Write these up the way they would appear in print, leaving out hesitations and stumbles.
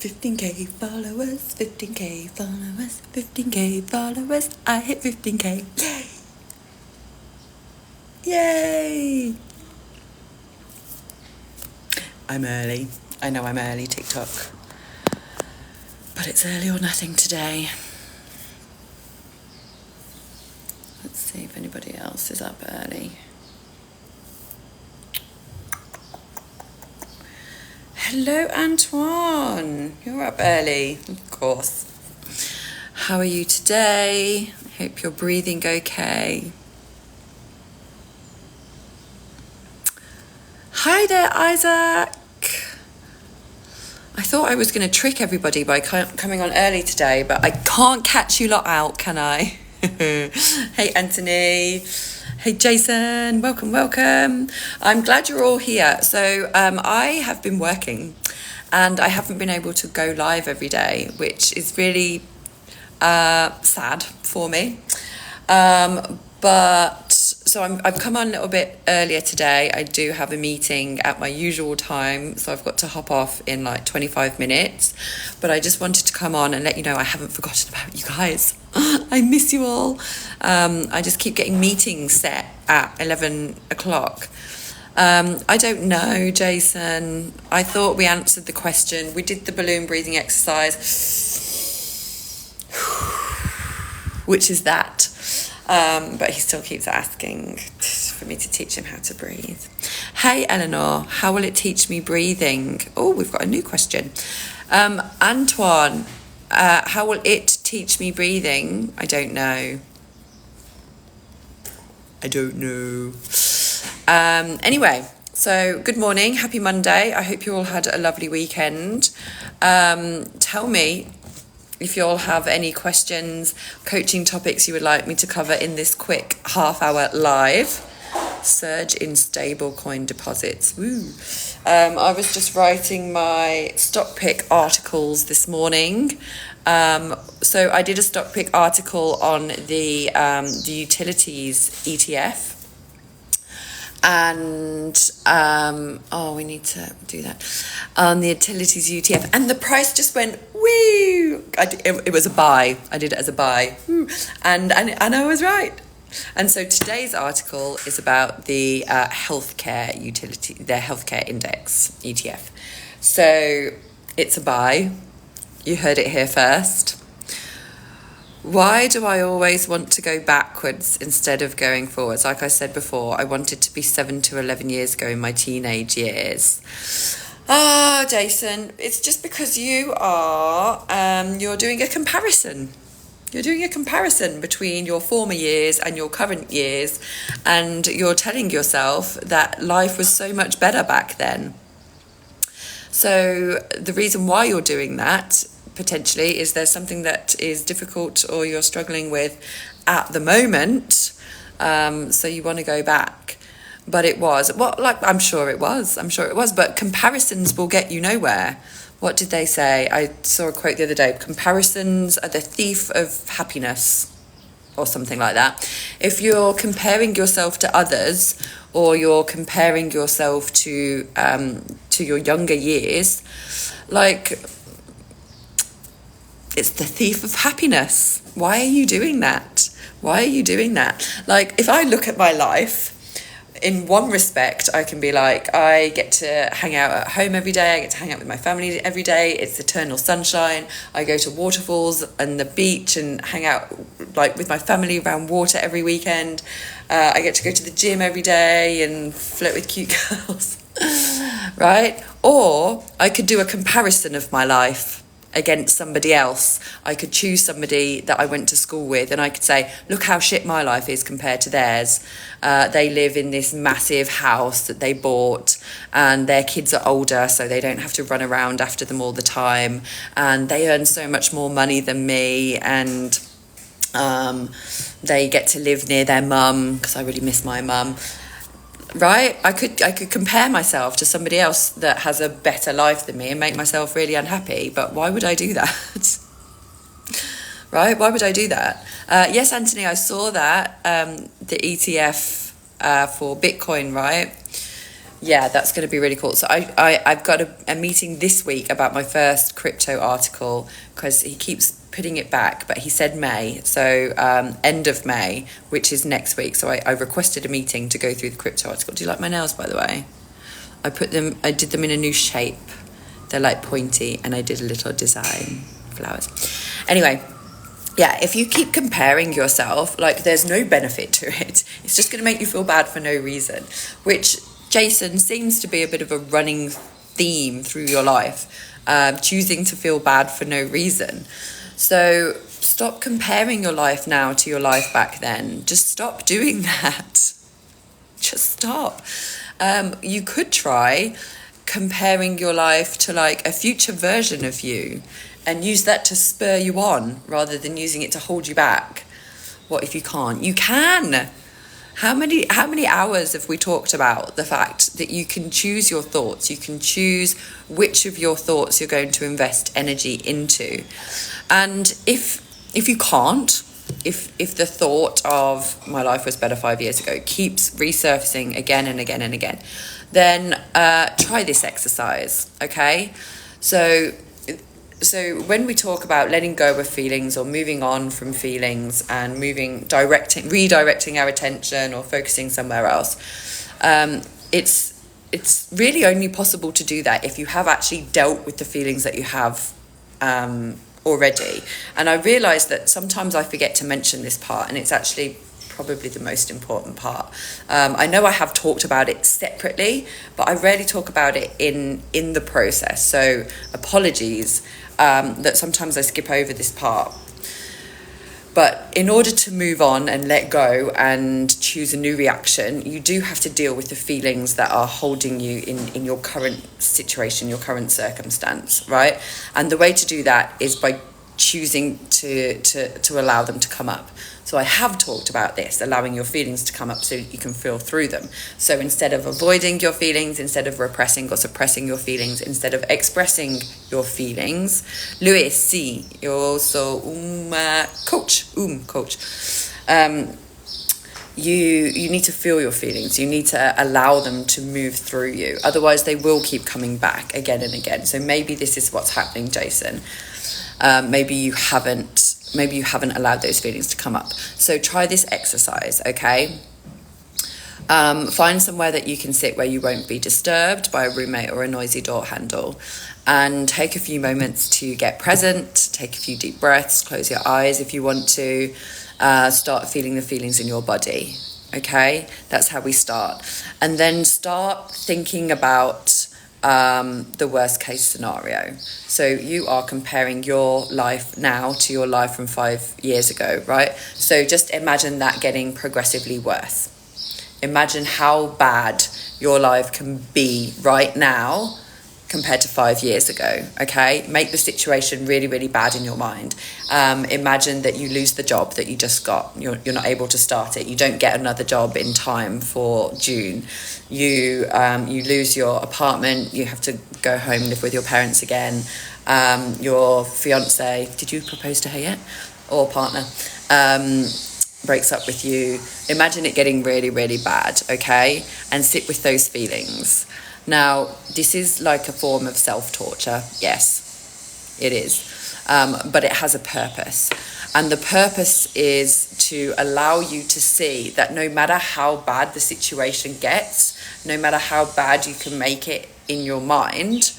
15k followers, 15k followers, 15k followers. I hit 15k. Yay! I'm early. I know I'm early, TikTok. But it's early or nothing today. Let's see if anybody else is up early. Hello, Antoine. You're up early, of course. How are you today? Hope you're breathing okay. Hi there, Isaac. I thought I was going to trick everybody by coming on early today, but I can't catch you lot out, can I? Hey, Anthony. Hey, Jason. Welcome. I'm glad you're all here. So I have been working and I haven't been able to go live every day, which is really sad for me. But so I've come on a little bit earlier today. I do have a meeting at my usual time, so I've got to hop off in like 25 minutes. But I just wanted to come on and let you know I haven't forgotten about you guys. I miss you all. I just keep getting meetings set at 11 o'clock. I don't know, Jason. I thought we answered the question. We did the balloon breathing exercise, which is that. But he still keeps asking for me to teach him how to breathe. Hey, Eleanor, how will it teach me breathing? Oh, we've got a new question. Antoine, how will it teach me breathing? I don't know. Anyway, so good morning. Happy Monday. I hope you all had a lovely weekend. Tell me if you all have any questions, coaching topics you would like me to cover in this quick half-hour live. Surge in stablecoin deposits. Woo. I was just writing my stock pick articles this morning. So I did a stock pick article on the utilities ETF. And we need to do that on the utilities ETF, and the price just went woo. It was a buy. I did it as a buy, and I was right. And so today's article is about the healthcare utility, their healthcare index ETF. So it's a buy. You heard it here first. Why do I always want to go backwards instead of going forwards? Like I said before, I wanted to be 7 to 11 years ago in my teenage years. Jason, it's just because you are, you're doing a comparison. You're doing a comparison between your former years and your current years, and you're telling yourself that life was so much better back then. So the reason why you're doing that potentially is there's something that is difficult or you're struggling with at the moment, so you want to go back. But it was, I'm sure it was, but comparisons will get you nowhere. What did they say? I saw a quote the other day: comparisons are the thief of happiness, or something like that. If you're comparing yourself to others, or you're comparing yourself to your younger years, it's the thief of happiness. Why are you doing that? Like, if I look at my life, in one respect, I can be like, I get to hang out at home every day. I get to hang out with my family every day. It's eternal sunshine. I go to waterfalls and the beach and hang out with my family around water every weekend. I get to go to the gym every day and flirt with cute girls, right? Or I could do a comparison of my life against somebody else. I could choose somebody that I went to school with and I could say, look how shit my life is compared to theirs. They live in this massive house that they bought and their kids are older, so they don't have to run around after them all the time, and they earn so much more money than me, and they get to live near their mum, because I really miss my mum. Right? I could compare myself to somebody else that has a better life than me and make myself really unhappy. But why would I do that? Right? Why would I do that? Yes, Anthony, I saw that, the ETF for Bitcoin, right? Yeah, that's going to be really cool. So I've got a meeting this week about my first crypto article, because he keeps putting it back, but he said May, so end of May, which is next week. So I requested a meeting to go through the crypto article. Do you like my nails, by the way? I did them in a new shape. They're like pointy, and I did a little design, flowers. Anyway, yeah, if you keep comparing yourself, like, there's no benefit to it. It's just going to make you feel bad for no reason, which, Jason, seems to be a bit of a running theme through your life, choosing to feel bad for no reason. So stop comparing your life now to your life back then. Just stop doing that. Just stop. You could try comparing your life to like a future version of you, and use that to spur you on rather than using it to hold you back. What if you can't? You can. How many hours have we talked about the fact that you can choose your thoughts? You can choose which of your thoughts you're going to invest energy into. And if you can't, if the thought of my life was better 5 years ago keeps resurfacing again and again and again, then try this exercise, okay? So when we talk about letting go of feelings or moving on from feelings and redirecting our attention or focusing somewhere else, it's really only possible to do that if you have actually dealt with the feelings that you have already. And I realise that sometimes I forget to mention this part, and it's actually probably the most important part. I know I have talked about it separately, but I rarely talk about it in the process. So apologies that sometimes I skip over this part. But in order to move on and let go and choose a new reaction, you do have to deal with the feelings that are holding you in your current situation, your current circumstance, right? And the way to do that is by choosing to allow them to come up. So I have talked about this, allowing your feelings to come up so you can feel through them. So instead of avoiding your feelings, instead of repressing or suppressing your feelings, instead of expressing your feelings, Luis, sí, yo soy coach. You need to feel your feelings. You need to allow them to move through you. Otherwise, they will keep coming back again and again. So maybe this is what's happening, Jason. Maybe you haven't allowed those feelings to come up. So try this exercise, okay? Find somewhere that you can sit where you won't be disturbed by a roommate or a noisy door handle, and take a few moments to get present. Take a few deep breaths, close your eyes if you want to, start feeling the feelings in your body, okay? That's how we start. And then start thinking about the worst case scenario. So you are comparing your life now to your life from 5 years ago, right? So just imagine that getting progressively worse. Imagine how bad your life can be right now compared to 5 years ago, okay? Make the situation really, really bad in your mind. Imagine that you lose the job that you just got. You're not able to start it. You don't get another job in time for June. You lose your apartment. You have to go home, live with your parents again. Your fiance, did you propose to her yet? Or partner, breaks up with you. Imagine it getting really, really bad, okay? And sit with those feelings. Now, this is like a form of self-torture. Yes, it is. But it has a purpose. And the purpose is to allow you to see that no matter how bad the situation gets, no matter how bad you can make it in your mind,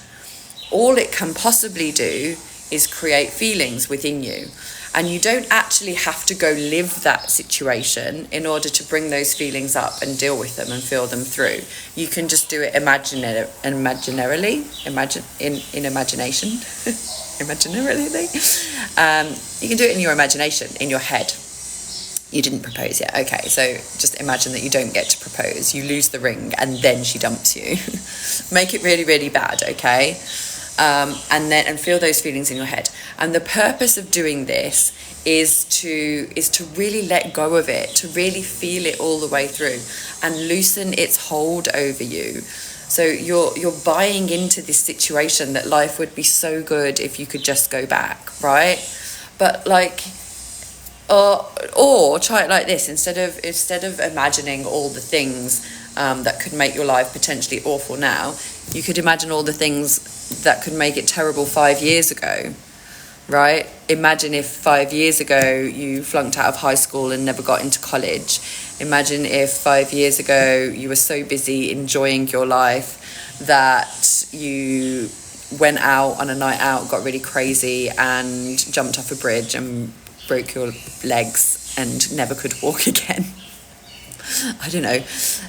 all it can possibly do is create feelings within you. And you don't actually have to go live that situation in order to bring those feelings up and deal with them and feel them through. You can just do it imaginarily, in imagination. Imaginarily. You can do it in your imagination, in your head. You didn't propose yet. Okay, so just imagine that you don't get to propose. You lose the ring and then she dumps you. Make it really, really bad, okay? And feel those feelings in your head. And the purpose of doing this is to really let go of it, to really feel it all the way through and loosen its hold over you. So you're buying into this situation that life would be so good if you could just go back, right? But like, or try it like this: instead of imagining all the things that could make your life potentially awful now, you could imagine all the things that could make it terrible 5 years ago, right? Imagine if 5 years ago you flunked out of high school and never got into college. Imagine if 5 years ago you were so busy enjoying your life that you went out on a night out, got really crazy and jumped off a bridge and broke your legs and never could walk again. I don't know,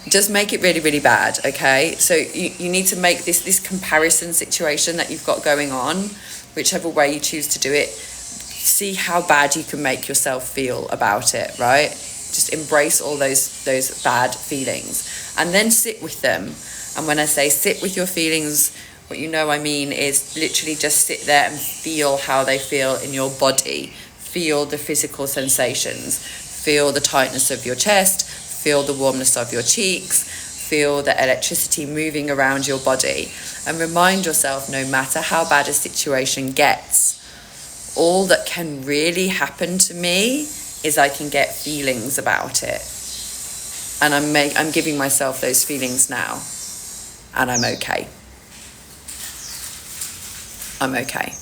just make it really, really bad, okay? So you need to make this comparison situation that you've got going on, whichever way you choose to do it, see how bad you can make yourself feel about it, right? Just embrace all those bad feelings and then sit with them. And when I say sit with your feelings, what I mean is literally just sit there and feel how they feel in your body. Feel the physical sensations. Feel the tightness of your chest. Feel the warmness of your cheeks. Feel the electricity moving around your body. And remind yourself, no matter how bad a situation gets, all that can really happen to me is I can get feelings about it. And I'm giving myself those feelings now. And I'm okay. I'm okay.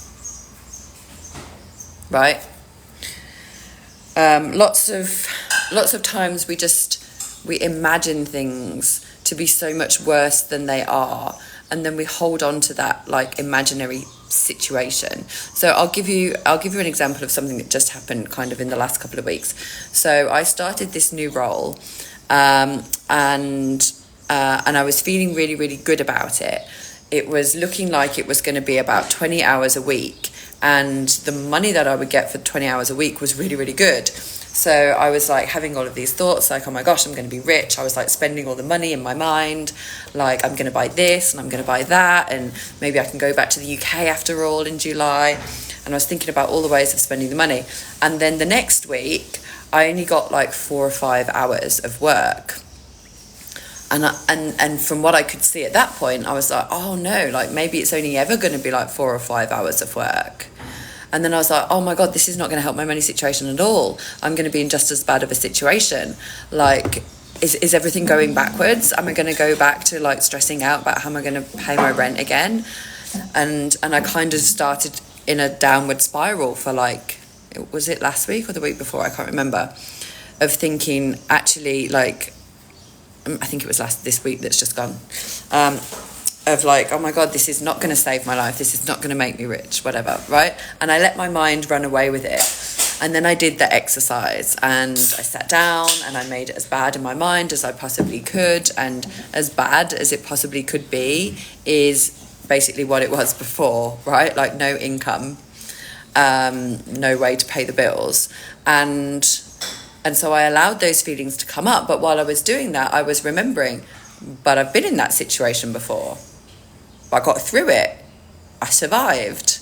Right? Lots of times we imagine things to be so much worse than they are, and then we hold on to that like imaginary situation. So I'll give you an example of something that just happened kind of in the last couple of weeks. So I started this new role, and I was feeling really, really good about it. It was looking like it was going to be about 20 hours a week, and the money that I would get for 20 hours a week was really, really good. So I was like having all of these thoughts like, oh my gosh, I'm going to be rich. I was like spending all the money in my mind, like I'm going to buy this and I'm going to buy that, and maybe I can go back to the UK after all in July. And I was thinking about all the ways of spending the money. And then the next week I only got like 4 or 5 hours of work. And from what I could see at that point, I was like, oh no, like maybe it's only ever going to be like 4 or 5 hours of work. And then I was like, oh my God, this is not going to help my money situation at all. I'm going to be in just as bad of a situation. Like, is everything going backwards? Am I going to go back to like stressing out about how am I going to pay my rent again? And I kind of started in a downward spiral for like, was it last week or the week before? I can't remember. Of thinking actually like, I think it was this week that's just gone, of like, oh my God, this is not going to save my life. This is not going to make me rich, whatever, right? And I let my mind run away with it. And then I did the exercise and I sat down and I made it as bad in my mind as I possibly could. And as bad as it possibly could be is basically what it was before, right? Like no income, no way to pay the bills. And so I allowed those feelings to come up. But while I was doing that, I was remembering, but I've been in that situation before. I got through it. I survived.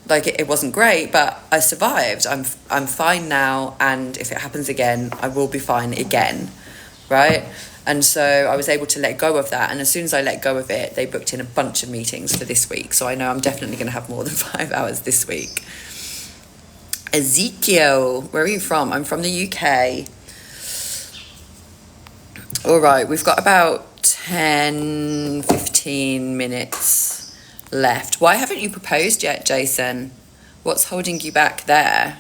Like it wasn't great, but I survived. I'm fine now. And if it happens again, I will be fine again. Right? And so I was able to let go of that. And as soon as I let go of it, they booked in a bunch of meetings for this week. So I know I'm definitely going to have more than 5 hours this week. Ezekiel, where are you from? I'm from the UK. All right, we've got about 10-15 minutes left. Why haven't you proposed yet, Jason? What's holding you back there?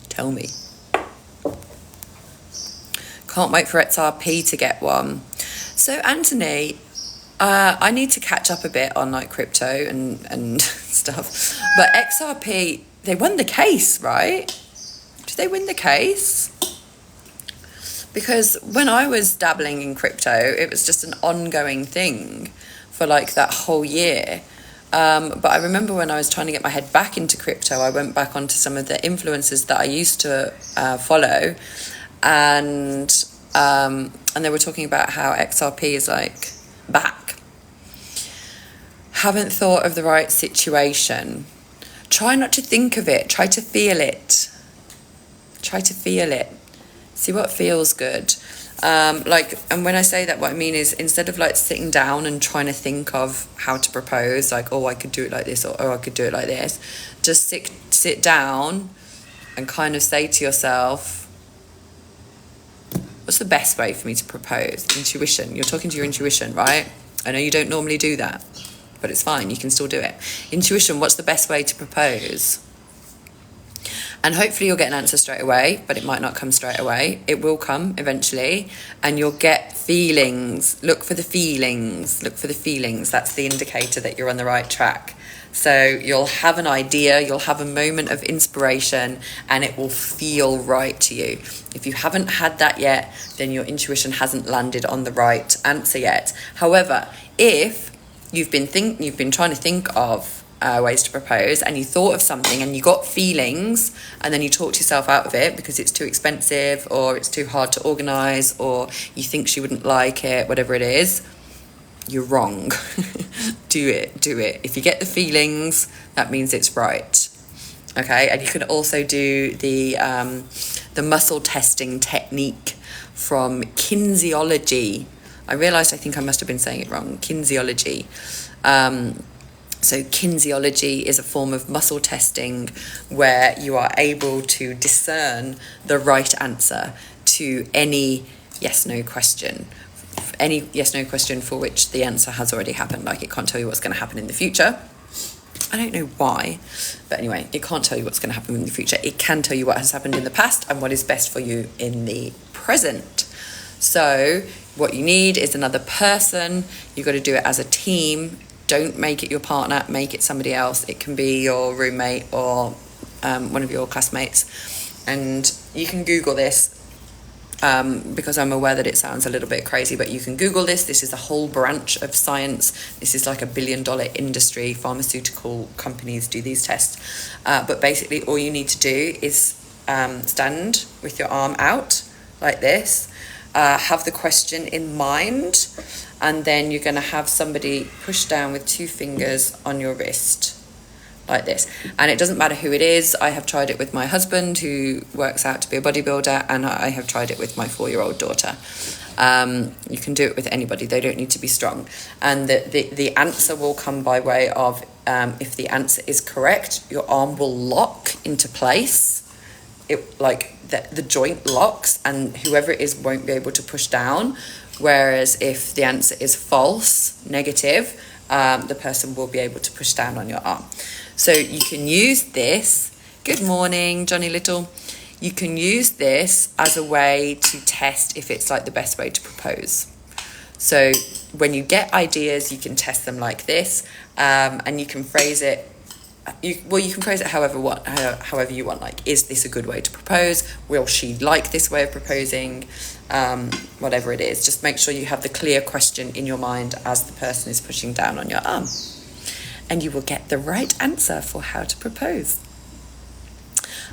Tell me. Can't wait for XRP to get one. So Anthony, I need to catch up a bit on like crypto and stuff. But XRP, they won the case, right? Did they win the case? Because when I was dabbling in crypto, it was just an ongoing thing for like that whole year. But I remember when I was trying to get my head back into crypto, I went back onto some of the influencers that I used to follow, and they were talking about how XRP is like back. Haven't thought of the right situation. Try not to think of it. Try to feel it. Try to feel it. See what feels good. And when I say that, what I mean is instead of like sitting down and trying to think of how to propose, like, oh, I could do it like this, or oh, I could do it like this, just sit down and kind of say to yourself, What's the best way for me to propose? Intuition. You're talking to your intuition, right? I know you don't normally do that, but it's fine. You can still do it. Intuition, what's the best way to propose? And hopefully you'll get an answer straight away, but it might not come straight away. It will come eventually, and you'll get feelings. Look for the feelings. Look for the feelings. That's the indicator that you're on the right track. So you'll have an idea, you'll have a moment of inspiration, and it will feel right to you. If you haven't had that yet, then your intuition hasn't landed on the right answer yet. However, if you've been trying to think of ways to propose, and you thought of something and you got feelings, and then you talked yourself out of it because it's too expensive or it's too hard to organise, or you think she wouldn't like it, whatever it is, you're wrong. do it. If you get the feelings, that means it's right. Okay, and you can also do the muscle testing technique from kinesiology. I realised I think I must have been saying it wrong. Kinesiology. So kinesiology is a form of muscle testing where you are able to discern the right answer to any yes-no question. Any yes-no question for which the answer has already happened. Like, it can't tell you what's going to happen in the future. I don't know why, but anyway, it can't tell you what's going to happen in the future. It can tell you what has happened in the past and what is best for you in the present. So what you need is another person. You've got to do it as a team. Don't make it your partner, make it somebody else. It can be your roommate or one of your classmates. And you can Google this because I'm aware that it sounds a little bit crazy, but you can Google this. This is a whole branch of science. This is like $1 billion industry. Pharmaceutical companies do these tests. But basically all you need to do is stand with your arm out like this, have the question in mind, and then you're going to have somebody push down with 2 fingers on your wrist like this. And it doesn't matter who it is. I have tried it with my husband, who works out to be a bodybuilder, and I have tried it with my 4-year-old daughter. You can do it with anybody. They don't need to be strong. And the answer will come by way of, if the answer is correct, your arm will lock into place. The joint locks, and whoever it is won't be able to push down. Whereas if the answer is false, negative, the person will be able to push down on your arm. So you can use this. Good morning, Johnny Little. You can use this as a way to test if it's like the best way to propose. So when you get ideas, you can test them like this, and you can phrase it. You can phrase it however you want. Like, is this a good way to propose? Will she like this way of proposing? Whatever it is, just make sure you have the clear question in your mind as the person is pushing down on your arm, and you will get the right answer for how to propose.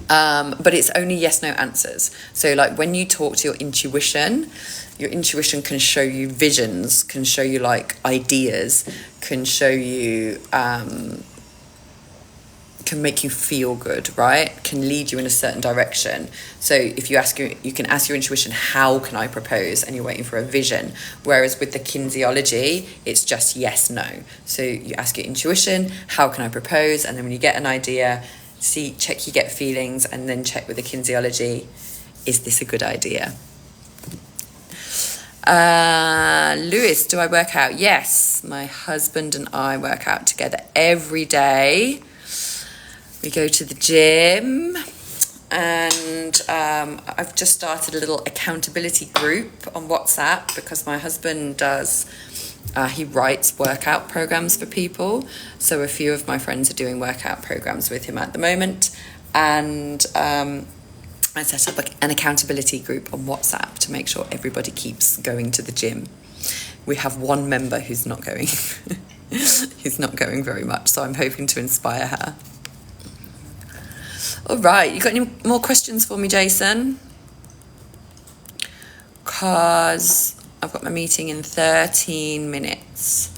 But it's only yes/no answers. So like when you talk to your intuition can show you visions, can show you like ideas, can show you can make you feel good, right? Can lead you in a certain direction. So if you can ask your intuition, how can I propose? And you're waiting for a vision. Whereas with the kinesiology, it's just yes, no. So you ask your intuition, how can I propose? And then when you get an idea, check you get feelings, and then check with the kinesiology, is this a good idea? Lewis, do I work out? Yes, my husband and I work out together every day. We go to the gym, and I've just started a little accountability group on WhatsApp because my husband he writes workout programs for people. So a few of my friends are doing workout programs with him at the moment, and I set up an accountability group on WhatsApp to make sure everybody keeps going to the gym. We have one member who's not going. He's not going very much, so I'm hoping to inspire her. All right, you got any more questions for me, Jason? Because I've got my meeting in 13 minutes,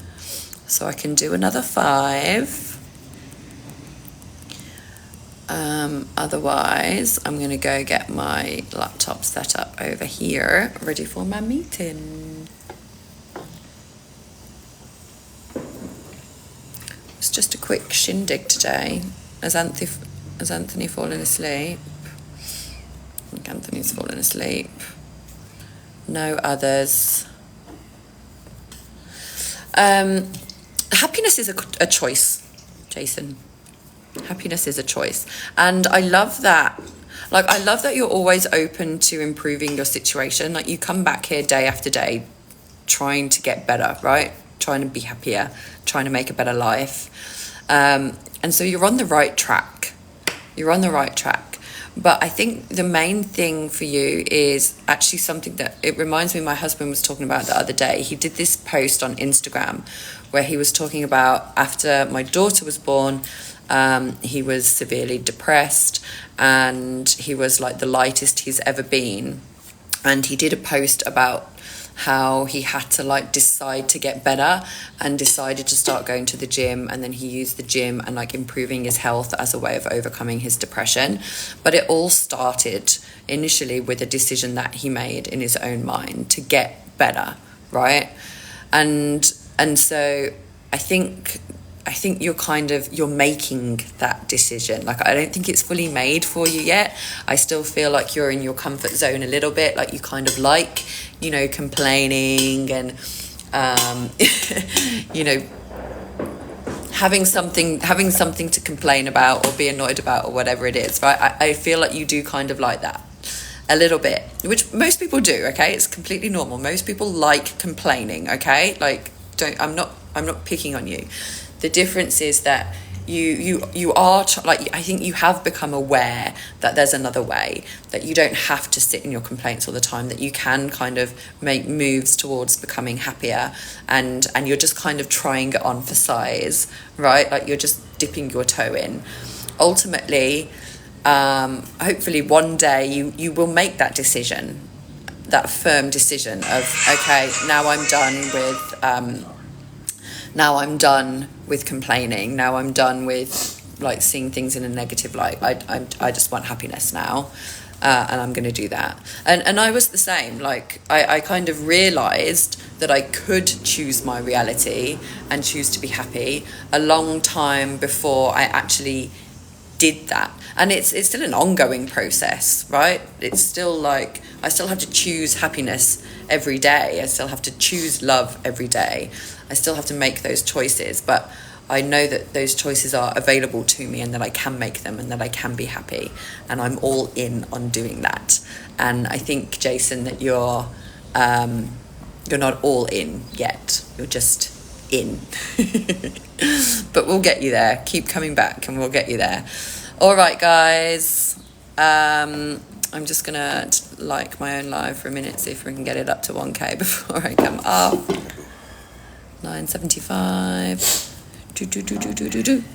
so I can do another 5. Otherwise, I'm going to go get my laptop set up over here, ready for my meeting. It's just a quick shindig today. Has Anthony fallen asleep? I think Anthony's fallen asleep. No others. Happiness is a choice, Jason. Happiness is a choice. And I love that. Like, I love that you're always open to improving your situation. Like, you come back here day after day trying to get better, right? Trying to be happier, trying to make a better life. And so you're on the right track. You're on the right track. But I think the main thing for you is actually something that it reminds me my husband was talking about the other day. He did this post on Instagram where he was talking about after my daughter was born, he was severely depressed and he was like the lightest he's ever been. And he did a post about how he had to like decide to get better and decided to start going to the gym, and then he used the gym and like improving his health as a way of overcoming his depression. But it all started initially with a decision that he made in his own mind to get better, right? And so I think you're making that decision. Like, I don't think it's fully made for you yet. I still feel like you're in your comfort zone a little bit. Like, you kind of like, you know, complaining and, you know, having something to complain about or be annoyed about or whatever it is, right? I feel like you do kind of like that a little bit, which most people do, okay? It's completely normal. Most people like complaining, okay? Like, I'm not picking on you. The difference is that you are like, I think you have become aware that there's another way, that you don't have to sit in your complaints all the time, that you can kind of make moves towards becoming happier, and you're just kind of trying it on for size, right? Like, you're just dipping your toe in. Ultimately, hopefully one day you will make that decision, that firm decision of, okay, now I'm done with complaining. Now I'm done with like seeing things in a negative light. I just want happiness now, and I'm going to do that. And I was the same. Like, I kind of realised that I could choose my reality and choose to be happy a long time before I actually did that. And it's still an ongoing process, right? It's still like, I still have to choose happiness every day. I still have to choose love every day. I still have to make those choices, but I know that those choices are available to me and that I can make them and that I can be happy, and I'm all in on doing that. And I think, Jason, that you're not all in yet. You're just in. But we'll get you there. Keep coming back and we'll get you there. All right, guys. I'm just gonna like my own live for a minute, see if we can get it up to 1K before I come up. 975.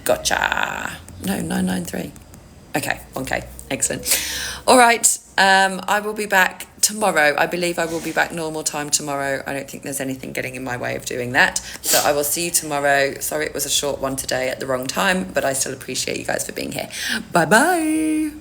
Gotcha. No, 993. Okay, 1K. Excellent. All right. I will be back tomorrow. I believe I will be back normal time tomorrow. I don't think there's anything getting in my way of doing that. So I will see you tomorrow. Sorry it was a short one today at the wrong time, but I still appreciate you guys for being here. Bye-bye.